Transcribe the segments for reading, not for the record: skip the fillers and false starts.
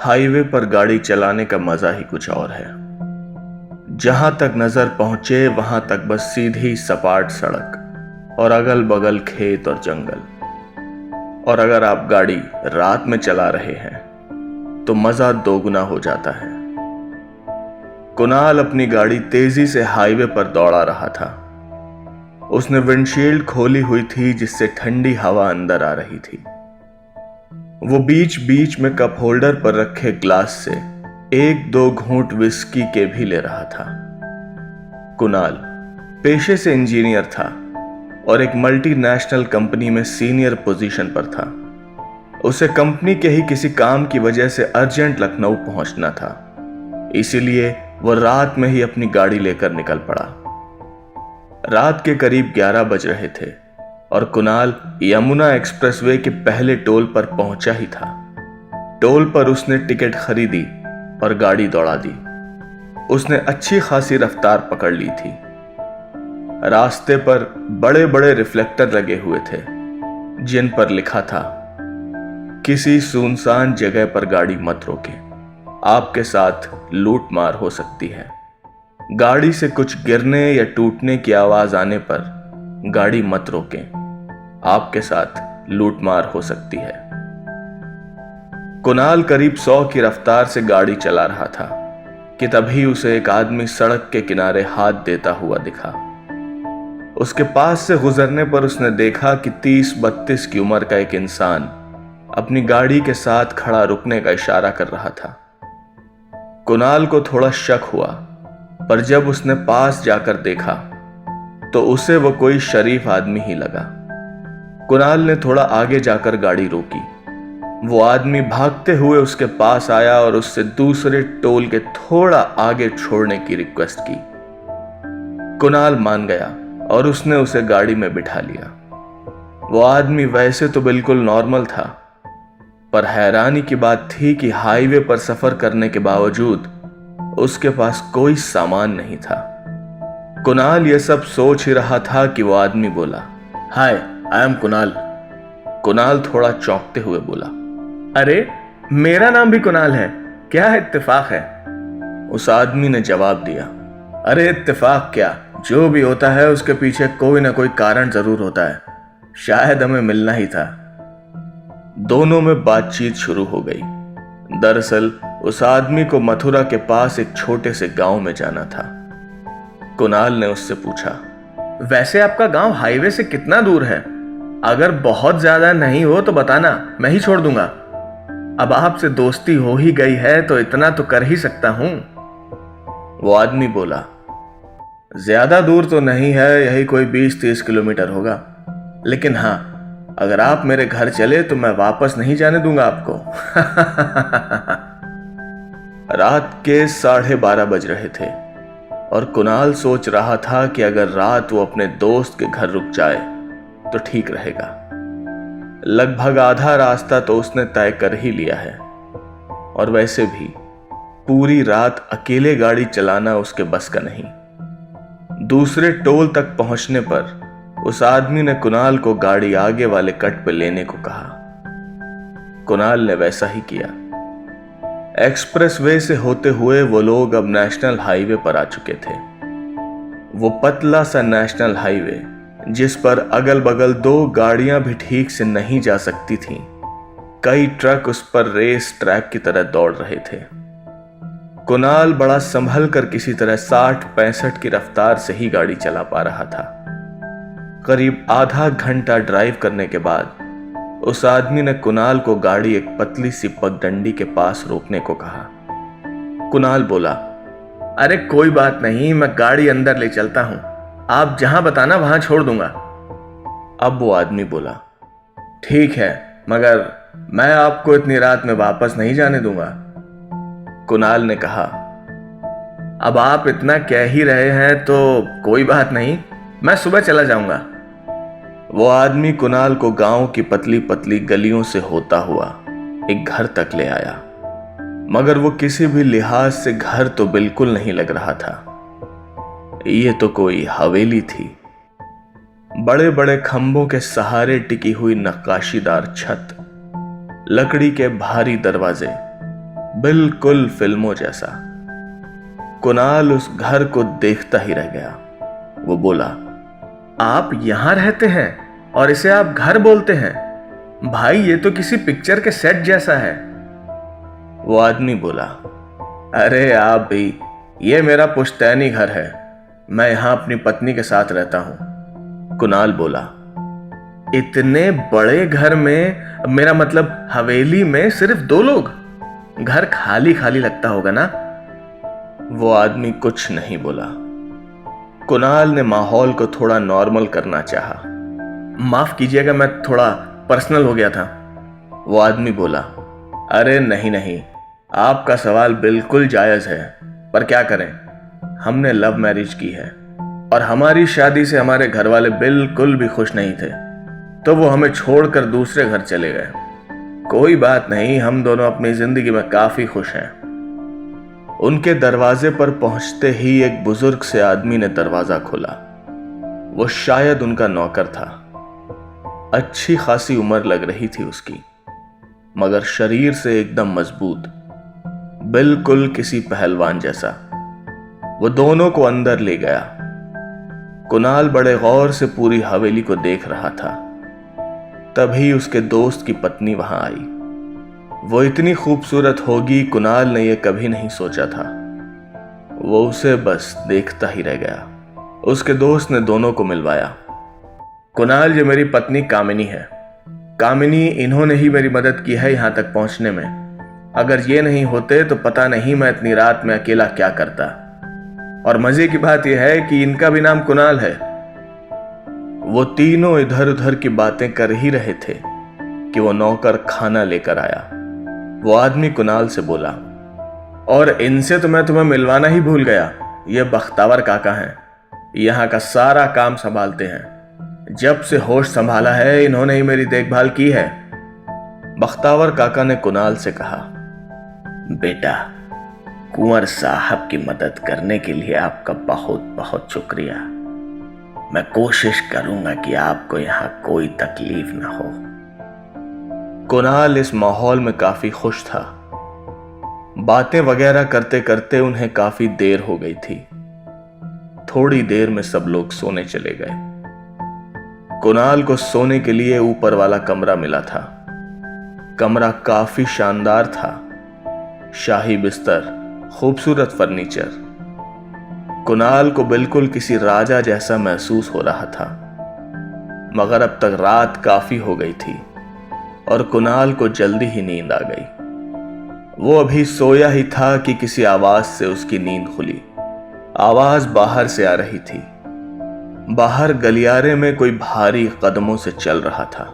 Highway पर गाड़ी चलाने का मजा ही कुछ और है। जहां तक नजर पहुंचे वहां तक बस सीधी सपाट सड़क और अगल बगल खेत और जंगल। और अगर आप गाड़ी रात में चला रहे हैं तो मजा दोगुना हो जाता है। कुणाल अपनी गाड़ी तेजी से हाईवे पर दौड़ा रहा था। उसने विंडशील्ड खोली हुई थी जिससे ठंडी हवा अंदर आ रही थी। वो बीच बीच में कप होल्डर पर रखे ग्लास से एक दो घूंट विस्की के भी ले रहा था। कुणाल पेशे से इंजीनियर था और एक मल्टीनेशनल कंपनी में सीनियर पोजीशन पर था। उसे कंपनी के ही किसी काम की वजह से अर्जेंट लखनऊ पहुंचना था, इसीलिए वो रात में ही अपनी गाड़ी लेकर निकल पड़ा। रात के करीब 11 बज रहे थे और कुणाल यमुना एक्सप्रेसवे के पहले टोल पर पहुंचा ही था। टोल पर उसने टिकट खरीदी और गाड़ी दौड़ा दी। उसने अच्छी खासी रफ्तार पकड़ ली थी। रास्ते पर बड़े बड़े रिफ्लेक्टर लगे हुए थे जिन पर लिखा था, किसी सुनसान जगह पर गाड़ी मत रोके, आपके साथ लूटमार हो सकती है। गाड़ी से कुछ गिरने या टूटने की आवाज आने पर गाड़ी मत रोकें, आपके साथ लूटमार हो सकती है। कुणाल करीब 100 की रफ्तार से गाड़ी चला रहा था कि तभी उसे एक आदमी सड़क के किनारे हाथ देता हुआ दिखा। उसके पास से गुजरने पर उसने देखा कि 30-32 की उम्र का एक इंसान अपनी गाड़ी के साथ खड़ा रुकने का इशारा कर रहा था। कुणाल को थोड़ा शक हुआ, पर जब उसने पास जाकर देखा तो उसे वो कोई शरीफ आदमी ही लगा। कुणाल ने थोड़ा आगे जाकर गाड़ी रोकी। वो आदमी भागते हुए उसके पास आया और उससे दूसरे टोल के थोड़ा आगे छोड़ने की रिक्वेस्ट की। कुणाल मान गया और उसने उसे गाड़ी में बिठा लिया। वो आदमी वैसे तो बिल्कुल नॉर्मल था, पर हैरानी की बात थी कि हाईवे पर सफर करने के बावजूद उसके पास कोई सामान नहीं था। कुणाल ये सब सोच ही रहा था कि वो आदमी बोला, हाय, आई एम कुणाल। कुणाल थोड़ा चौंकते हुए बोला, अरे मेरा नाम भी कुणाल है, क्या इत्तेफाक है। उस आदमी ने जवाब दिया, अरे इत्तेफाक क्या, जो भी होता है उसके पीछे कोई ना कोई कारण जरूर होता है, शायद हमें मिलना ही था। दोनों में बातचीत शुरू हो गई। दरअसल उस आदमी को मथुरा के पास एक छोटे से गांव में जाना था। कुणाल ने उससे पूछा, वैसे आपका गांव हाईवे से कितना दूर है? अगर बहुत ज्यादा नहीं हो तो बताना, मैं ही छोड़ दूंगा। अब आपसे दोस्ती हो ही गई है तो इतना तो कर ही सकता हूं। वो आदमी बोला, ज्यादा दूर तो नहीं है, यही कोई 20-30 किलोमीटर होगा, लेकिन हां, अगर आप मेरे घर चले तो मैं वापस नहीं जाने दूंगा आपको। रात के 12:30 बज रहे थे और कुणाल सोच रहा था कि अगर रात वो अपने दोस्त के घर रुक जाए तो ठीक रहेगा। लगभग आधा रास्ता तो उसने तय कर ही लिया है, और वैसे भी पूरी रात अकेले गाड़ी चलाना उसके बस का नहीं। दूसरे टोल तक पहुंचने पर उस आदमी ने कुणाल को गाड़ी आगे वाले कट पे लेने को कहा। कुणाल ने वैसा ही किया। एक्सप्रेसवे से होते हुए वो लोग अब नेशनल हाईवे पर आ चुके थे। वो पतला सा नेशनल हाईवे जिस पर अगल बगल 2 गाड़ियां भी ठीक से नहीं जा सकती थीं। कई ट्रक उस पर रेस ट्रैक की तरह दौड़ रहे थे। कुणाल बड़ा संभल कर किसी तरह 60-65 की रफ्तार से ही गाड़ी चला पा रहा था। करीब आधा घंटा ड्राइव करने के बाद उस आदमी ने कुणाल को गाड़ी एक पतली सी पगडंडी के पास रोकने को कहा। कुणाल बोला, अरे कोई बात नहीं, मैं गाड़ी अंदर ले चलता हूं, आप जहां बताना वहां छोड़ दूंगा। अब वो आदमी बोला, ठीक है, मगर मैं आपको इतनी रात में वापस नहीं जाने दूंगा। कुणाल ने कहा, अब आप इतना कह ही रहे हैं तो कोई बात नहीं, मैं सुबह चला जाऊंगा। वो आदमी कुणाल को गांव की पतली पतली गलियों से होता हुआ एक घर तक ले आया, मगर वो किसी भी लिहाज से घर तो बिल्कुल नहीं लग रहा था। ये तो कोई हवेली थी। बड़े बड़े खंभों के सहारे टिकी हुई नक्काशीदार छत, लकड़ी के भारी दरवाजे, बिल्कुल फिल्मों जैसा। कुणाल उस घर को देखता ही रह गया। वो बोला, आप यहां रहते हैं और इसे आप घर बोलते हैं? भाई ये तो किसी पिक्चर के सेट जैसा है। वो आदमी बोला, अरे आप भी, ये मेरा पुश्तैनी घर है, मैं यहां अपनी पत्नी के साथ रहता हूं। कुणाल बोला, इतने बड़े घर में, मेरा मतलब हवेली में सिर्फ 2 लोग? घर खाली खाली लगता होगा ना? वो आदमी कुछ नहीं बोला। कुणाल ने माहौल को थोड़ा नॉर्मल करना चाहा। माफ कीजिएगा, मैं थोड़ा पर्सनल हो गया था। वो आदमी बोला, अरे नहीं नहीं, आपका सवाल बिल्कुल जायज है, पर क्या करें, हमने लव मैरिज की है और हमारी शादी से हमारे घर वाले बिल्कुल भी खुश नहीं थे, तो वो हमें छोड़कर दूसरे घर चले गए। कोई बात नहीं, हम दोनों अपनी जिंदगी में काफी खुश हैं। उनके दरवाजे पर पहुंचते ही एक बुजुर्ग से आदमी ने दरवाजा खोला। वो शायद उनका नौकर था। अच्छी खासी उम्र लग रही थी उसकी, मगर शरीर से एकदम मजबूत, बिल्कुल किसी पहलवान जैसा। वो दोनों को अंदर ले गया। कुणाल बड़े गौर से पूरी हवेली को देख रहा था। तभी उसके दोस्त की पत्नी वहां आई। वो इतनी खूबसूरत होगी, कुणाल ने यह कभी नहीं सोचा था। वो उसे बस देखता ही रह गया। उसके दोस्त ने दोनों को मिलवाया। कुणाल, ये मेरी पत्नी कामिनी है। कामिनी, इन्होंने ही मेरी मदद की है यहां तक पहुंचने में। अगर ये नहीं होते तो पता नहीं मैं इतनी रात में अकेला क्या करता। और मजे की बात यह है कि इनका भी नाम कुणाल है। वो तीनों इधर उधर की बातें कर ही रहे थे कि वो नौकर खाना लेकर आया। वो आदमी कुणाल से बोला, और इनसे तो मैं तुम्हें मिलवाना ही भूल गया, ये बख्तावर काका हैं, यहाँ का सारा काम संभालते हैं। जब से होश संभाला है इन्होंने ही मेरी देखभाल की है। बख्तावर काका ने कुणाल से कहा, बेटा, कुंवर साहब की मदद करने के लिए आपका बहुत बहुत शुक्रिया। मैं कोशिश करूंगा कि आपको यहां कोई तकलीफ ना हो। कुणाल इस माहौल में काफी खुश था। बातें वगैरह करते करते उन्हें काफी देर हो गई थी। थोड़ी देर में सब लोग सोने चले गए। कुणाल को सोने के लिए ऊपर वाला कमरा मिला था। कमरा काफी शानदार था। शाही बिस्तर, खूबसूरत फर्नीचर। कुणाल को बिल्कुल किसी राजा जैसा महसूस हो रहा था। मगर अब तक रात काफी हो गई थी और कुणाल को जल्दी ही नींद आ गई। वो अभी सोया ही था कि किसी आवाज से उसकी नींद खुली। आवाज बाहर से आ रही थी। बाहर गलियारे में कोई भारी कदमों से चल रहा था।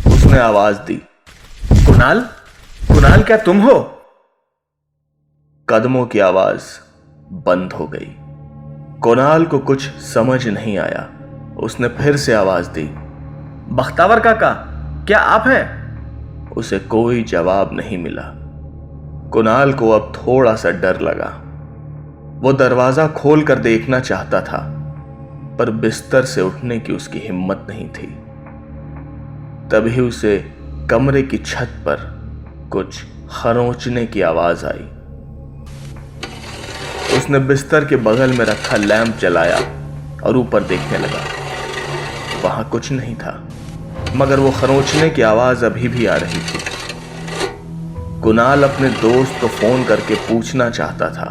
उसने आवाज दी, कुणाल, कुणाल, क्या तुम हो? कदमों की आवाज बंद हो गई। कुणाल को कुछ समझ नहीं आया। उसने फिर से आवाज दी, बख्तावर काका, क्या आप हैं? उसे कोई जवाब नहीं मिला। कुणाल को अब थोड़ा सा डर लगा। वो दरवाजा खोल कर देखना चाहता था, पर बिस्तर से उठने की उसकी हिम्मत नहीं थी। तभी उसे कमरे की छत पर कुछ खरोंचने की आवाज आई। उसने बिस्तर के बगल में रखा लैंप जलाया और ऊपर देखने लगा। वहां कुछ नहीं था, मगर वो खरोंचने की आवाज अभी भी आ रही थी। कुणाल अपने दोस्त को फोन करके पूछना चाहता था,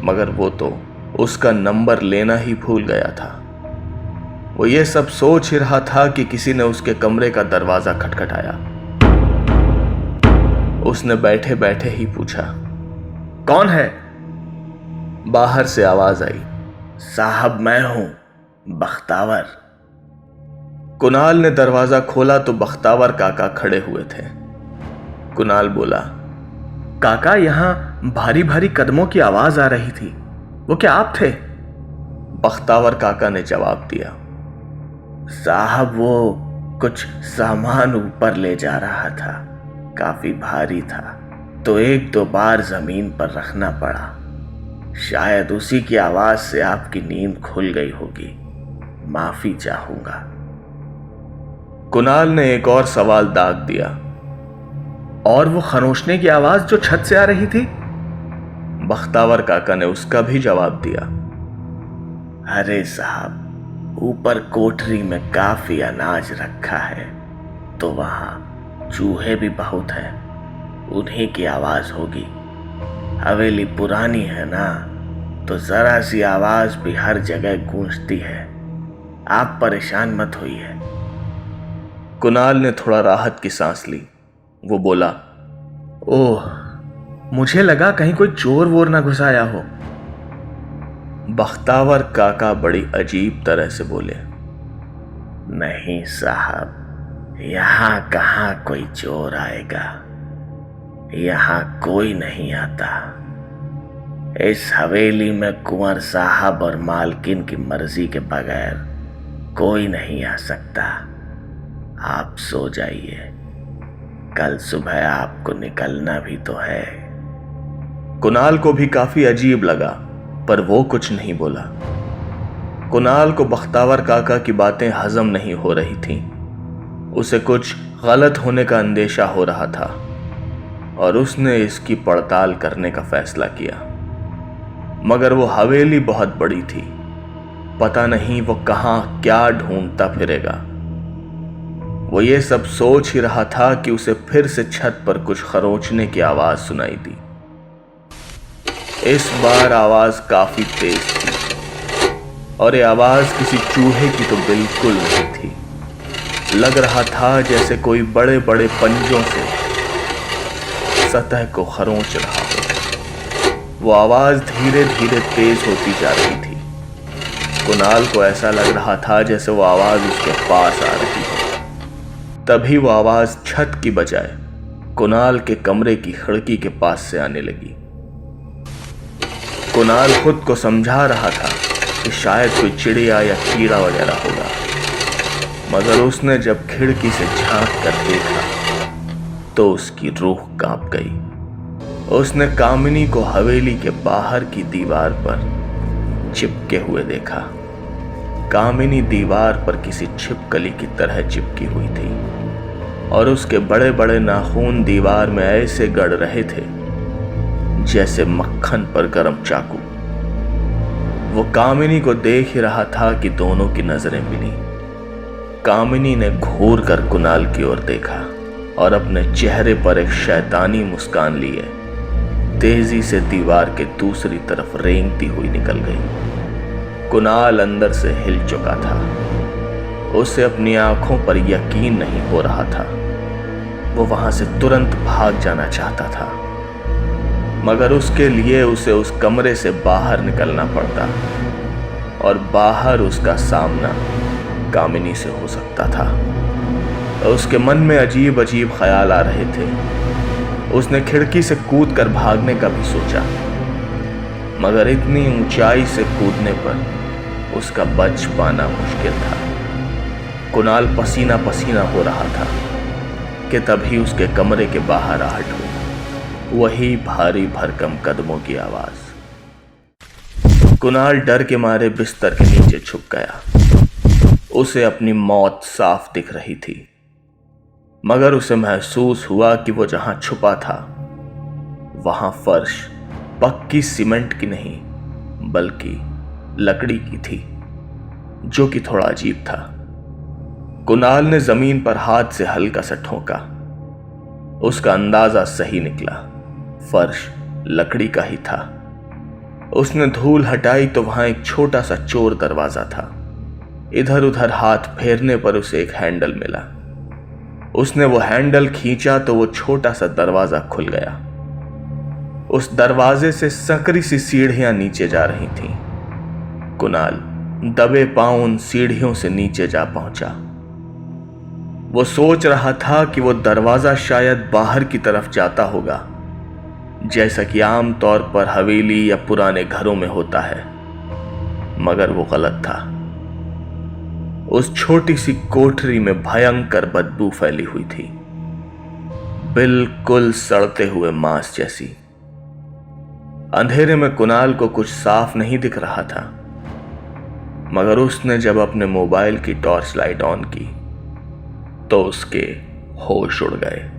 मगर वो तो उसका नंबर लेना ही भूल गया था। वो ये सब सोच ही रहा था कि किसी ने उसके कमरे का दरवाजा खटखटाया। उसने बैठे बैठे ही पूछा, कौन है? बाहर से आवाज आई, साहब मैं हूं, बख्तावर। कुणाल ने दरवाजा खोला तो बख्तावर काका खड़े हुए थे। कुणाल बोला, काका, यहां भारी भारी कदमों की आवाज आ रही थी, वो क्या आप थे? बख्तावर काका ने जवाब दिया, साहब वो कुछ सामान ऊपर ले जा रहा था, काफी भारी था, तो 1-2 बार जमीन पर रखना पड़ा। शायद उसी की आवाज से आपकी नींद खुल गई होगी, माफी चाहूंगा। कुणाल ने एक और सवाल दाग दिया। और वो खरोंचने की आवाज जो छत से आ रही थी? बख्तावर काका ने उसका भी जवाब दिया। अरे साहब, ऊपर कोठरी में काफी अनाज रखा है, तो वहां चूहे भी बहुत हैं, उन्हीं की आवाज होगी। हवेली पुरानी है ना, तो जरा सी आवाज भी हर जगह गूंजती है। आप परेशान मत होइए। कुणाल ने थोड़ा राहत की सांस ली। वो बोला, ओह, मुझे लगा कहीं कोई चोर वोर ना घुस आया हो। बख्तावर काका बड़ी अजीब तरह से बोले, नहीं साहब, यहां कहां कोई चोर आएगा। यहां कोई नहीं आता। इस हवेली में कुंवर साहब और मालकिन की मर्जी के बगैर कोई नहीं आ सकता। आप सो जाइए, कल सुबह आपको निकलना भी तो है। कुणाल को भी काफी अजीब लगा, पर वो कुछ नहीं बोला। कुणाल को बख्तावर काका की बातें हजम नहीं हो रही थीं। उसे कुछ गलत होने का अंदेशा हो रहा था और उसने इसकी पड़ताल करने का फैसला किया। मगर वो हवेली बहुत बड़ी थी, पता नहीं वो कहां क्या ढूंढता फिरेगा। वो ये सब सोच ही रहा था कि उसे फिर से छत पर कुछ खरोंचने की आवाज सुनाई दी। इस बार आवाज काफी तेज थी और ये आवाज किसी चूहे की तो बिल्कुल नहीं थी। लग रहा था जैसे कोई बड़े बड़े पंजों से सतह को खरोंच रहा हो। वो आवाज धीरे धीरे तेज होती जा रही थी। कुणाल को ऐसा लग रहा था जैसे वो आवाज उसके पास आ रही हो। तभी वो आवाज छत की बजाय कुणाल के कमरे की खिड़की के पास से आने लगी। कुणाल खुद को समझा रहा था कि शायद कोई चिड़िया या कीड़ा वगैरह होगा, मगर उसने जब खिड़की से झांक कर देखा तो उसकी रूह कांप गई। उसने कामिनी को हवेली के बाहर की दीवार पर चिपके हुए देखा। कामिनी दीवार पर किसी छिपकली की तरह चिपकी हुई थी और उसके बड़े बड़े नाखून दीवार में ऐसे गड़ रहे थे जैसे मक्खन पर गरम चाकू। वो कामिनी को देख ही रहा था कि दोनों की नजरें मिली। कामिनी ने घूर कर कुणाल की ओर देखा और अपने चेहरे पर एक शैतानी मुस्कान लिए तेजी से दीवार के दूसरी तरफ रेंगती हुई निकल गई। कुणाल अंदर से हिल चुका था। उसे अपनी आंखों पर यकीन नहीं हो रहा था। वो वहां से तुरंत भाग जाना चाहता था, मगर उसके लिए उसे उस कमरे से बाहर निकलना पड़ता और बाहर उसका सामना कामिनी से हो सकता था। उसके मन में अजीब अजीब ख्याल आ रहे थे। उसने खिड़की से कूदकर भागने का भी सोचा, मगर इतनी ऊंचाई से कूदने पर उसका बच पाना मुश्किल था। कुणाल पसीना पसीना हो रहा था कि तभी उसके कमरे के बाहर आहट हुई, वही भारी भरकम कदमों की आवाज। कुणाल डर के मारे बिस्तर के नीचे छुप गया। उसे अपनी मौत साफ दिख रही थी, मगर उसे महसूस हुआ कि वो जहां छुपा था वहां फर्श पक्की सीमेंट की नहीं बल्कि लकड़ी की थी, जो कि थोड़ा अजीब था। कुणाल ने जमीन पर हाथ से हल्का सा ठोका। उसका अंदाजा सही निकला, फर्श लकड़ी का ही था। उसने धूल हटाई तो वहां एक छोटा सा चोर दरवाजा था। इधर उधर हाथ फेरने पर उसे एक हैंडल मिला। उसने वो हैंडल खींचा तो वो छोटा सा दरवाजा खुल गया। उस दरवाजे से संकरी सी सीढ़ियां नीचे जा रही थीं। कुणाल दबे पांव उन सीढ़ियों से नीचे जा पहुंचा। वो सोच रहा था कि वो दरवाजा शायद बाहर की तरफ जाता होगा, जैसा कि आम तौर पर हवेली या पुराने घरों में होता है, मगर वो गलत था। उस छोटी सी कोठरी में भयंकर बदबू फैली हुई थी, बिल्कुल सड़ते हुए मांस जैसी। अंधेरे में कुणाल को कुछ साफ नहीं दिख रहा था, मगर उसने जब अपने मोबाइल की टॉर्च लाइट ऑन की तो उसके होश उड़ गए।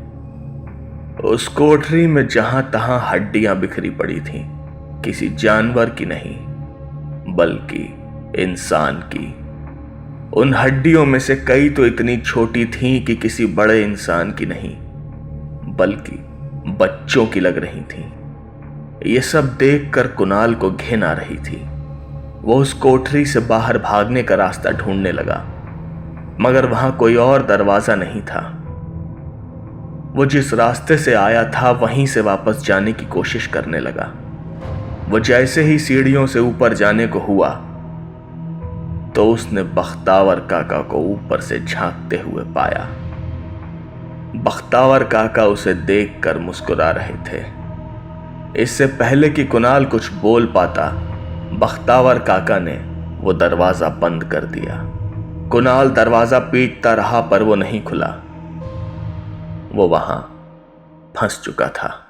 उस कोठरी में जहां तहां हड्डियां बिखरी पड़ी थीं, किसी जानवर की नहीं बल्कि इंसान की। उन हड्डियों में से कई तो इतनी छोटी थीं कि किसी बड़े इंसान की नहीं बल्कि बच्चों की लग रही थीं। यह सब देखकर कुणाल को घिन आ रही थी। वो उस कोठरी से बाहर भागने का रास्ता ढूंढने लगा, मगर वहां कोई और दरवाजा नहीं था। वो जिस रास्ते से आया था वहीं से वापस जाने की कोशिश करने लगा। वो जैसे ही सीढ़ियों से ऊपर जाने को हुआ तो उसने बख्तावर काका को ऊपर से झांकते हुए पाया। बख्तावर काका उसे देखकर मुस्कुरा रहे थे। इससे पहले कि कुणाल कुछ बोल पाता, बख्तावर काका ने वो दरवाजा बंद कर दिया। कुणाल दरवाजा पीटता रहा पर वो नहीं खुला। वो वहां फंस चुका था।